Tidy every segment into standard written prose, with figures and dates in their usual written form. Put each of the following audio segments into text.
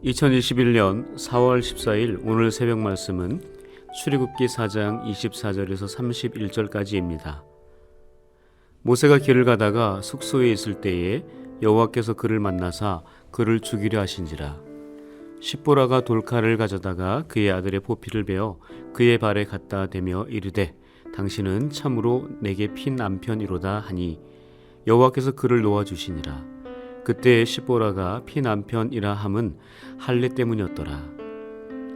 2021년 4월 14일 오늘 새벽 말씀은 출애굽기 4장 24절에서 31절까지입니다. 모세가 길을 가다가 숙소에 있을 때에 여호와께서 그를 만나사 그를 죽이려 하신지라. 십보라가 돌칼을 가져다가 그의 아들의 포피를 베어 그의 발에 갖다 대며 이르되 당신은 참으로 내게 핀 남편이로다 하니 여호와께서 그를 놓아주시니라. 그때 십보라가 피 남편이라 함은 할례 때문이었더라.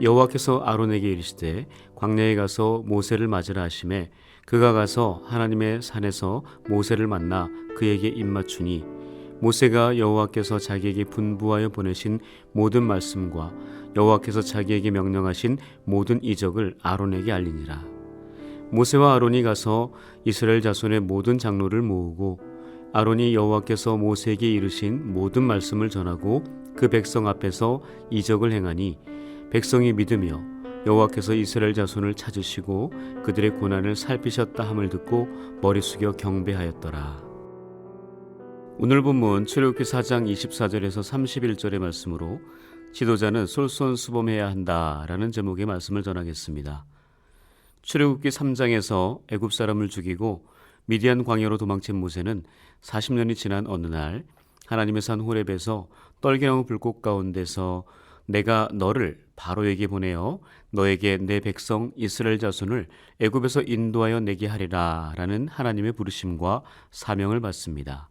여호와께서 아론에게 이르시되 광야에 가서 모세를 맞으라 하시매 그가 가서 하나님의 산에서 모세를 만나 그에게 입맞추니 모세가 여호와께서 자기에게 분부하여 보내신 모든 말씀과 여호와께서 자기에게 명령하신 모든 이적을 아론에게 알리니라. 모세와 아론이 가서 이스라엘 자손의 모든 장로를 모으고 아론이 여호와께서 모세에게 이르신 모든 말씀을 전하고 그 백성 앞에서 이적을 행하니 백성이 믿으며 여호와께서 이스라엘 자손을 찾으시고 그들의 고난을 살피셨다 함을 듣고 머리 숙여 경배하였더라. 오늘 본문 출애굽기 4장 24절에서 31절의 말씀으로 지도자는 솔선수범해야 한다라는 제목의 말씀을 전하겠습니다. 출애굽기 3장에서 애굽 사람을 죽이고 미디안 광야로 도망친 모세는 40년이 지난 어느 날 하나님의 산 호렙에서 떨기나무 불꽃 가운데서 내가 너를 바로에게 보내어 너에게 내 백성 이스라엘 자손을 애굽에서 인도하여 내게 하리라 라는 하나님의 부르심과 사명을 받습니다.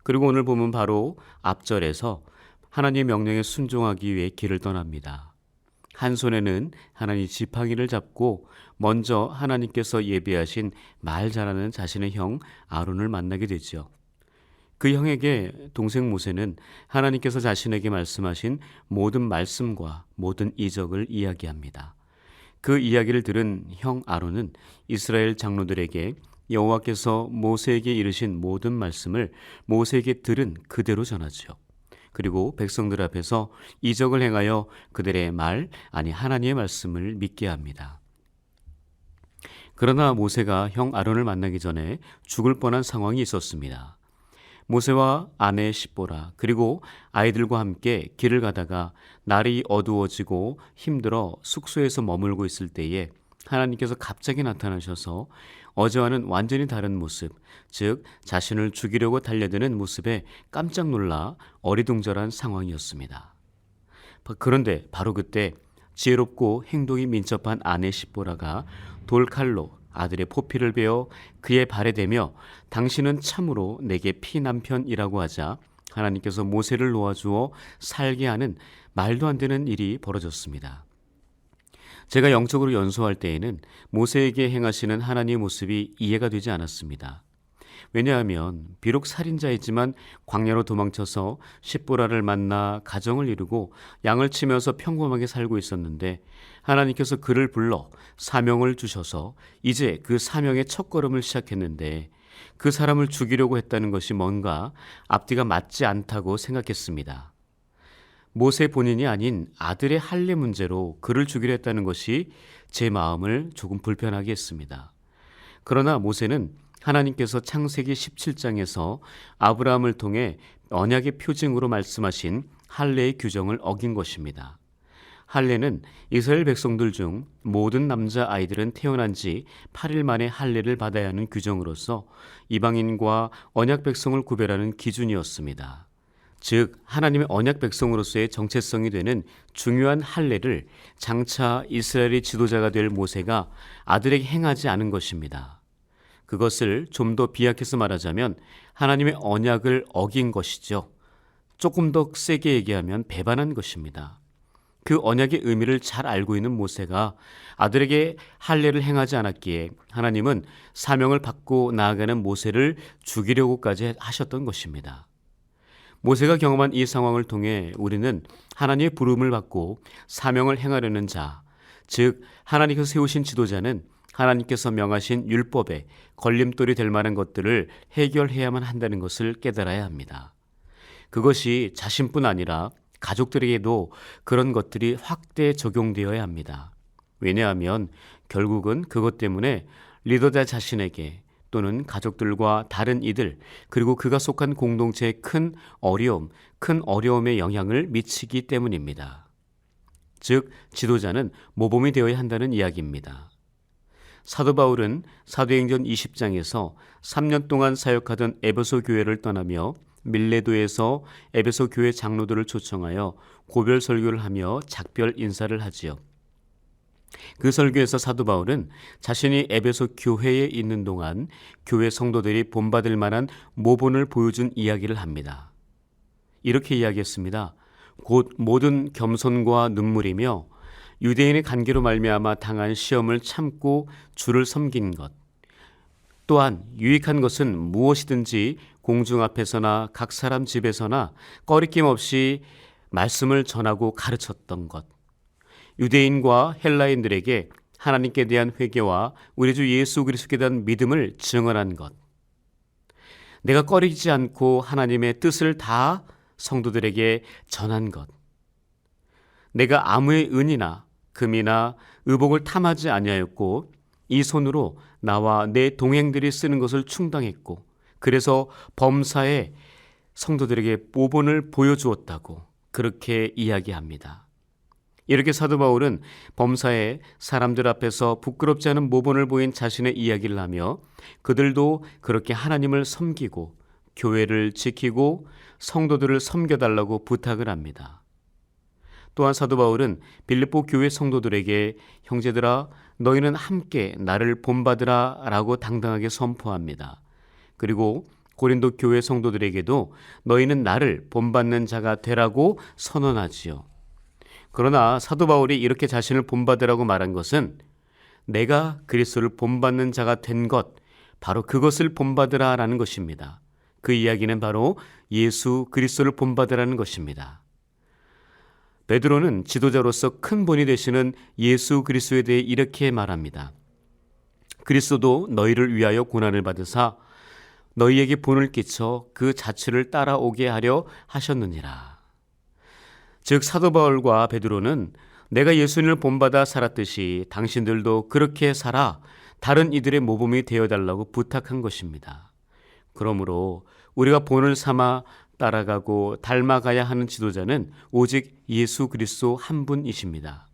그리고 오늘 보면 바로 앞절에서 하나님의 명령에 순종하기 위해 길을 떠납니다. 한 손에는 하나님 지팡이를 잡고 먼저 하나님께서 예비하신 말 잘하는 자신의 형 아론을 만나게 되죠. 그 형에게 동생 모세는 하나님께서 자신에게 말씀하신 모든 말씀과 모든 이적을 이야기합니다. 그 이야기를 들은 형 아론은 이스라엘 장로들에게 여호와께서 모세에게 이르신 모든 말씀을 모세에게 들은 그대로 전하죠. 그리고 백성들 앞에서 이적을 행하여 그들의 하나님의 말씀을 믿게 합니다. 그러나 모세가 형 아론을 만나기 전에 죽을 뻔한 상황이 있었습니다. 모세와 아내 십보라 그리고 아이들과 함께 길을 가다가 날이 어두워지고 힘들어 숙소에서 머물고 있을 때에 하나님께서 갑자기 나타나셔서 어제와는 완전히 다른 모습, 즉 자신을 죽이려고 달려드는 모습에 깜짝 놀라 어리둥절한 상황이었습니다. 그런데 바로 그때 지혜롭고 행동이 민첩한 아내 십보라가 돌칼로 아들의 포피를 베어 그의 발에 대며 당신은 참으로 내게 피 남편이라고 하자 하나님께서 모세를 놓아주어 살게 하는 말도 안 되는 일이 벌어졌습니다. 제가 영적으로 연소할 때에는 모세에게 행하시는 하나님의 모습이 이해가 되지 않았습니다. 왜냐하면 비록 살인자이지만 광야로 도망쳐서 십보라를 만나 가정을 이루고 양을 치면서 평범하게 살고 있었는데 하나님께서 그를 불러 사명을 주셔서 이제 그 사명의 첫걸음을 시작했는데 그 사람을 죽이려고 했다는 것이 뭔가 앞뒤가 맞지 않다고 생각했습니다. 모세 본인이 아닌 아들의 할례 문제로 그를 죽이려 했다는 것이 제 마음을 조금 불편하게 했습니다. 그러나 모세는 하나님께서 창세기 17장에서 아브라함을 통해 언약의 표징으로 말씀하신 할례의 규정을 어긴 것입니다. 할례는 이스라엘 백성들 중 모든 남자 아이들은 태어난 지 8일 만에 할례를 받아야 하는 규정으로서 이방인과 언약 백성을 구별하는 기준이었습니다. 즉 하나님의 언약 백성으로서의 정체성이 되는 중요한 할례를 장차 이스라엘의 지도자가 될 모세가 아들에게 행하지 않은 것입니다. 그것을 좀 더 비약해서 말하자면 하나님의 언약을 어긴 것이죠. 조금 더 세게 얘기하면 배반한 것입니다. 그 언약의 의미를 잘 알고 있는 모세가 아들에게 할례를 행하지 않았기에 하나님은 사명을 받고 나아가는 모세를 죽이려고까지 하셨던 것입니다. 모세가 경험한 이 상황을 통해 우리는 하나님의 부름을 받고 사명을 행하려는 자, 즉 하나님께서 세우신 지도자는 하나님께서 명하신 율법에 걸림돌이 될 만한 것들을 해결해야만 한다는 것을 깨달아야 합니다. 그것이 자신뿐 아니라 가족들에게도 그런 것들이 확대 적용되어야 합니다. 왜냐하면 결국은 그것 때문에 리더자 자신에게 또는 가족들과 다른 이들, 그리고 그가 속한 공동체에 큰 어려움에 영향을 미치기 때문입니다. 즉, 지도자는 모범이 되어야 한다는 이야기입니다. 사도 바울은 사도행전 20장에서 3년 동안 사역하던 에베소 교회를 떠나며 밀레도에서 에베소 교회 장로들을 초청하여 고별 설교를 하며 작별 인사를 하지요. 그 설교에서 사도 바울은 자신이 에베소 교회에 있는 동안 교회 성도들이 본받을 만한 모본을 보여준 이야기를 합니다. 이렇게 이야기했습니다. 곧 모든 겸손과 눈물이며 유대인의 관계로 말미암아 당한 시험을 참고 주를 섬긴 것, 또한 유익한 것은 무엇이든지 공중 앞에서나 각 사람 집에서나 꺼리낌 없이 말씀을 전하고 가르쳤던 것, 유대인과 헬라인들에게 하나님께 대한 회개와 우리 주 예수 그리스도에 대한 믿음을 증언한 것, 내가 꺼리지 않고 하나님의 뜻을 다 성도들에게 전한 것, 내가 아무의 은이나 금이나 의복을 탐하지 아니하였고 이 손으로 나와 내 동행들이 쓰는 것을 충당했고 그래서 범사에 성도들에게 모본을 보여주었다고 그렇게 이야기합니다. 이렇게 사도 바울은 범사에 사람들 앞에서 부끄럽지 않은 모본을 보인 자신의 이야기를 하며 그들도 그렇게 하나님을 섬기고 교회를 지키고 성도들을 섬겨달라고 부탁을 합니다. 또한 사도 바울은 빌립보 교회 성도들에게 형제들아 너희는 함께 나를 본받으라 라고 당당하게 선포합니다. 그리고 고린도 교회 성도들에게도 너희는 나를 본받는 자가 되라고 선언하지요. 그러나 사도 바울이 이렇게 자신을 본받으라고 말한 것은 내가 그리스도를 본받는 자가 된 것, 바로 그것을 본받으라 라는 것입니다. 그 이야기는 바로 예수 그리스도를 본받으라는 것입니다. 베드로는 지도자로서 큰 본이 되시는 예수 그리스도에 대해 이렇게 말합니다. 그리스도도 너희를 위하여 고난을 받으사 너희에게 본을 끼쳐 그 자취를 따라오게 하려 하셨느니라. 즉 사도 바울과 베드로는 내가 예수님을 본받아 살았듯이 당신들도 그렇게 살아 다른 이들의 모범이 되어달라고 부탁한 것입니다. 그러므로 우리가 본을 삼아 따라가고 닮아가야 하는 지도자는 오직 예수 그리스도 한 분이십니다.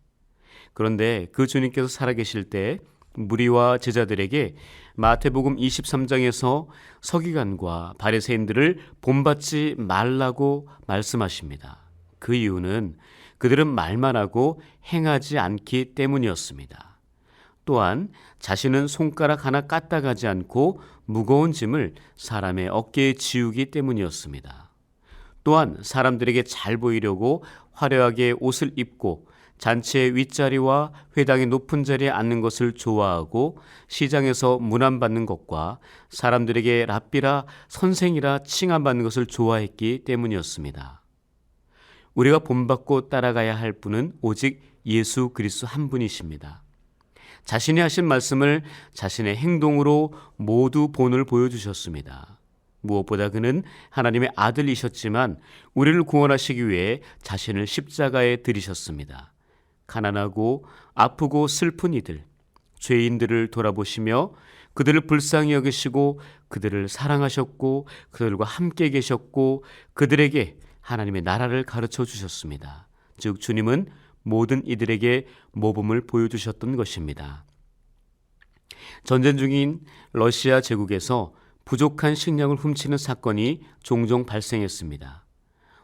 그런데 그 주님께서 살아계실 때 무리와 제자들에게 마태복음 23장에서 서기관과 바리새인들을 본받지 말라고 말씀하십니다. 그 이유는 그들은 말만 하고 행하지 않기 때문이었습니다. 또한 자신은 손가락 하나 까딱하지 않고 무거운 짐을 사람의 어깨에 지우기 때문이었습니다. 또한 사람들에게 잘 보이려고 화려하게 옷을 입고 잔치의 윗자리와 회당의 높은 자리에 앉는 것을 좋아하고 시장에서 문안받는 것과 사람들에게 랍비라 선생이라 칭함받는 것을 좋아했기 때문이었습니다. 우리가 본받고 따라가야 할 분은 오직 예수 그리스도 한 분이십니다. 자신이 하신 말씀을 자신의 행동으로 모두 본을 보여주셨습니다. 무엇보다 그는 하나님의 아들이셨지만 우리를 구원하시기 위해 자신을 십자가에 들이셨습니다. 가난하고 아프고 슬픈 이들, 죄인들을 돌아보시며 그들을 불쌍히 여기시고 그들을 사랑하셨고 그들과 함께 계셨고 그들에게 하나님의 나라를 가르쳐 주셨습니다. 즉 주님은 모든 이들에게 모범을 보여주셨던 것입니다. 전쟁 중인 러시아 제국에서 부족한 식량을 훔치는 사건이 종종 발생했습니다.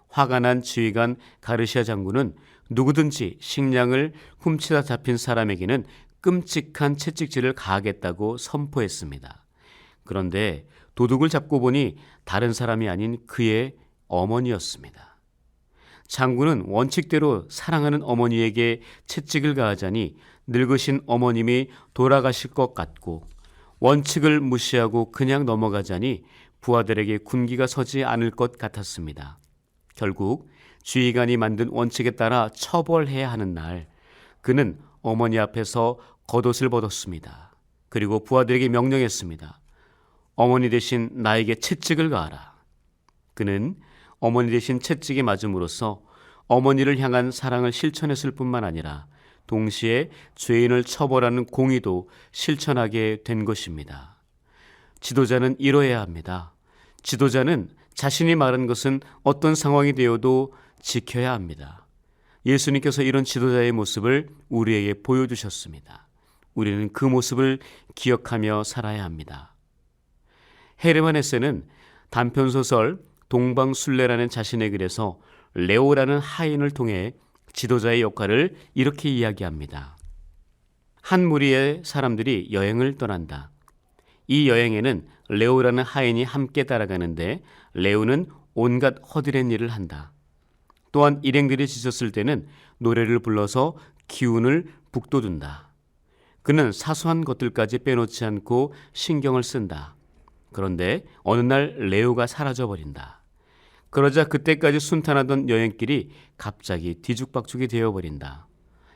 화가 난 지휘관 가르시아 장군은 누구든지 식량을 훔치다 잡힌 사람에게는 끔찍한 채찍질을 가하겠다고 선포했습니다. 그런데 도둑을 잡고 보니 다른 사람이 아닌 그의 어머니였습니다. 장군은 원칙대로 사랑하는 어머니에게 채찍을 가하자니 늙으신 어머님이 돌아가실 것 같고 원칙을 무시하고 그냥 넘어가자니 부하들에게 군기가 서지 않을 것 같았습니다. 결국 지휘관이 만든 원칙에 따라 처벌해야 하는 날, 그는 어머니 앞에서 겉옷을 벗었습니다. 그리고 부하들에게 명령했습니다. 어머니 대신 나에게 채찍을 가하라. 그는 어머니 대신 채찍이 맞음으로써 어머니를 향한 사랑을 실천했을 뿐만 아니라 동시에 죄인을 처벌하는 공의도 실천하게 된 것입니다. 지도자는 이뤄야 합니다. 지도자는 자신이 말한 것은 어떤 상황이 되어도 지켜야 합니다. 예수님께서 이런 지도자의 모습을 우리에게 보여주셨습니다. 우리는 그 모습을 기억하며 살아야 합니다. 헤르만 헤세는 단편소설 동방술래라는 자신의 글에서 레오라는 하인을 통해 지도자의 역할을 이렇게 이야기합니다. 한 무리의 사람들이 여행을 떠난다. 이 여행에는 레오라는 하인이 함께 따라가는데 레오는 온갖 허드렛 일을 한다. 또한 일행들이 지쳤을 때는 노래를 불러서 기운을 북돋운다. 그는 사소한 것들까지 빼놓지 않고 신경을 쓴다. 그런데 어느 날 레오가 사라져버린다. 그러자 그때까지 순탄하던 여행길이 갑자기 뒤죽박죽이 되어버린다.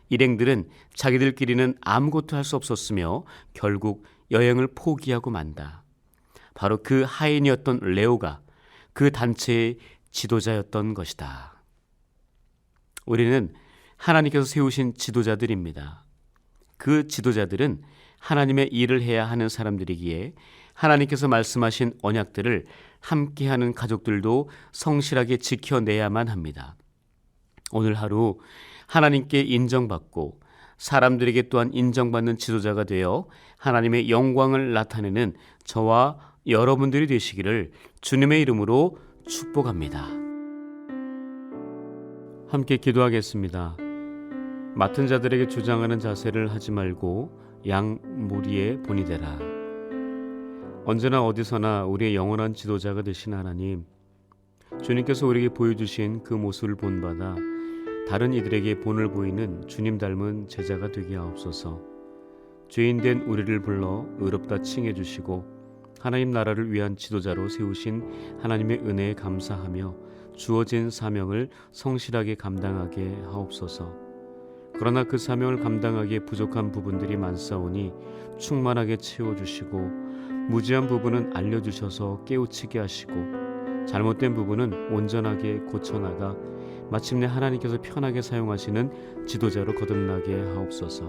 일행들은 자기들끼리는 아무것도 할 수 없었으며 결국 여행을 포기하고 만다. 바로 그 하인이었던 레오가 그 단체의 지도자였던 것이다. 우리는 하나님께서 세우신 지도자들입니다. 그 지도자들은 하나님의 일을 해야 하는 사람들이기에 하나님께서 말씀하신 언약들을 함께하는 가족들도 성실하게 지켜내야만 합니다. 오늘 하루 하나님께 인정받고 사람들에게 또한 인정받는 지도자가 되어 하나님의 영광을 나타내는 저와 여러분들이 되시기를 주님의 이름으로 축복합니다. 함께 기도하겠습니다. 맡은 자들에게 주장하는 자세를 하지 말고 양 무리의 본이 되라. 언제나 어디서나 우리의 영원한 지도자가 되신 하나님, 주님께서 우리에게 보여주신 그 모습을 본받아 다른 이들에게 본을 보이는 주님 닮은 제자가 되게 하옵소서. 죄인된 우리를 불러 의롭다 칭해 주시고 하나님 나라를 위한 지도자로 세우신 하나님의 은혜에 감사하며 주어진 사명을 성실하게 감당하게 하옵소서. 그러나 그 사명을 감당하기에 부족한 부분들이 많사오니 충만하게 채워주시고 무지한 부분은 알려주셔서 깨우치게 하시고 잘못된 부분은 온전하게 고쳐나가 마침내 하나님께서 편하게 사용하시는 지도자로 거듭나게 하옵소서.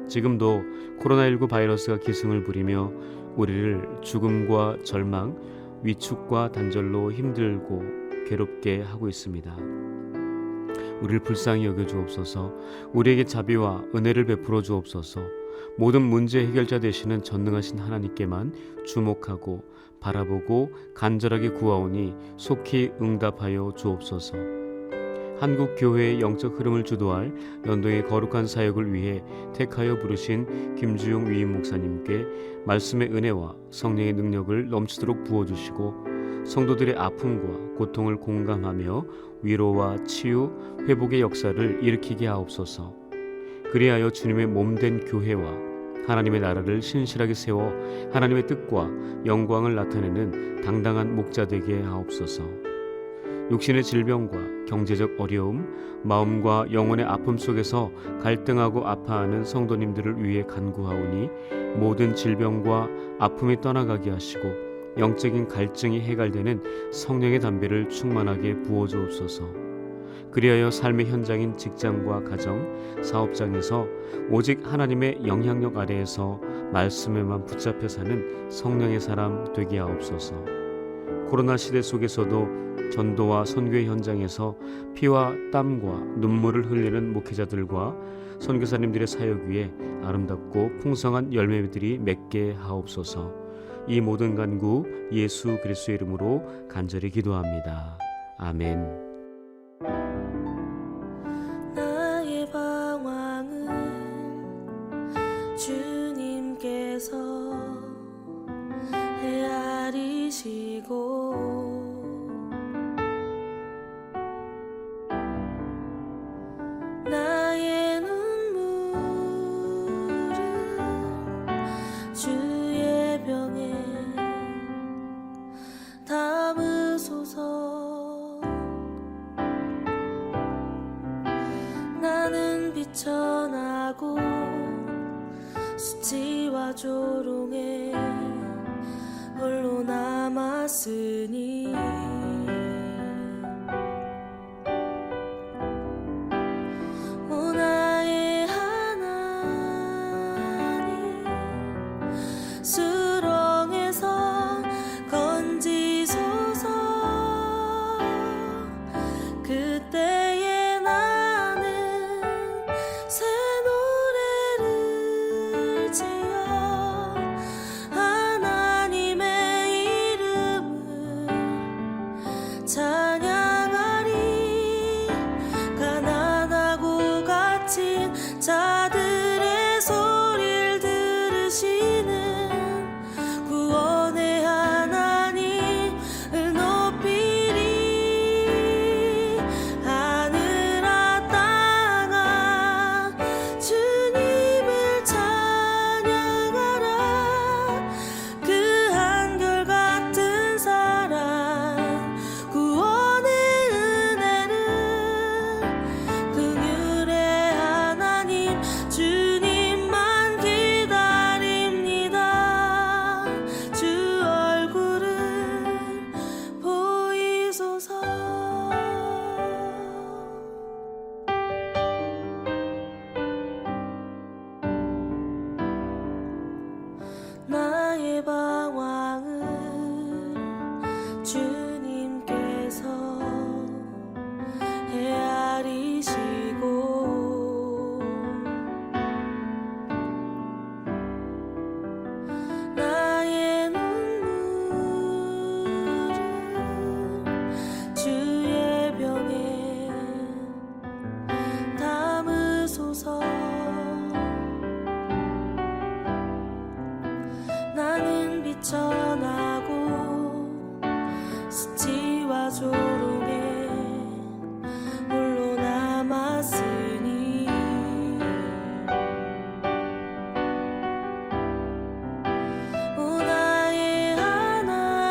지금도 코로나19 바이러스가 기승을 부리며 우리를 죽음과 절망, 위축과 단절로 힘들고 괴롭게 하고 있습니다. 우리를 불쌍히 여겨 주옵소서. 우리에게 자비와 은혜를 베풀어 주옵소서. 모든 문제 해결자 되시는 전능하신 하나님께만 주목하고 바라보고 간절하게 구하오니 속히 응답하여 주옵소서. 한국 교회의 영적 흐름을 주도할 연동의 거룩한 사역을 위해 택하여 부르신 김주용 위임 목사님께 말씀의 은혜와 성령의 능력을 넘치도록 부어주시고 성도들의 아픔과 고통을 공감하며 위로와 치유, 회복의 역사를 일으키게 하옵소서. 그리하여 주님의 몸된 교회와 하나님의 나라를 신실하게 세워 하나님의 뜻과 영광을 나타내는 당당한 목자 되게 하옵소서. 육신의 질병과 경제적 어려움, 마음과 영혼의 아픔 속에서 갈등하고 아파하는 성도님들을 위해 간구하오니 모든 질병과 아픔이 떠나가게 하시고 영적인 갈증이 해갈되는 성령의 담배를 충만하게 부어주옵소서. 그리하여 삶의 현장인 직장과 가정, 사업장에서 오직 하나님의 영향력 아래에서 말씀에만 붙잡혀 사는 성령의 사람 되게 하옵소서. 코로나 시대 속에서도 전도와 선교의 현장에서 피와 땀과 눈물을 흘리는 목회자들과 선교사님들의 사역 위에 아름답고 풍성한 열매들이 맺게 하옵소서. 이 모든 간구 예수 그리스도의 이름으로 간절히 기도합니다. 아멘. 나의 방황은 주님께서 헤아리시고 나의 눈물은 주의 병에 담으소서. 나는 비천하고 수치와 조롱에 홀로 남았으니 오 나의 하나님 수렁에서 찬양하리. 가난하고 갇힌 자들의 소리를 들으시는 구원의 하나님을 높이리. 하늘아 땅아 주님을 찬양하라. 그 한결같은 사랑 구원의 은혜를 긍휼의 하나님 주님만 기다립니다. 주 얼굴을 보이소서. 나의 방황을 주님께서 헤아리시고 나의 눈물을 주의 병에 담으소서. 나는 비천하고 수치와 조롱에 홀로 남았으니 오 나의 하나님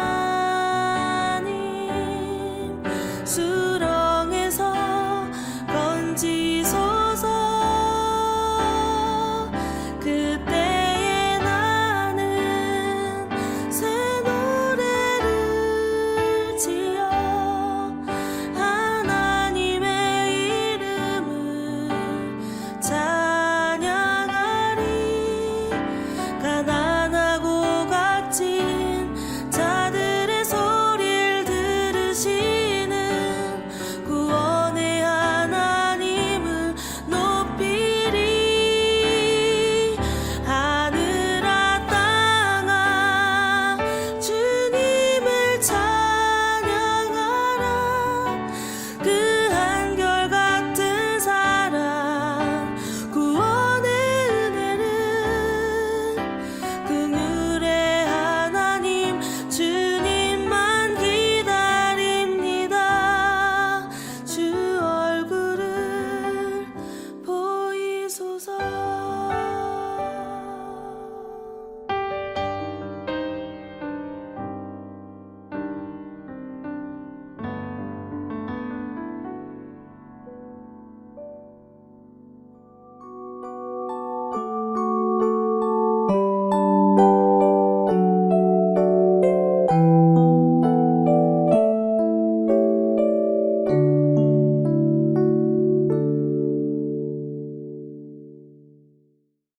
수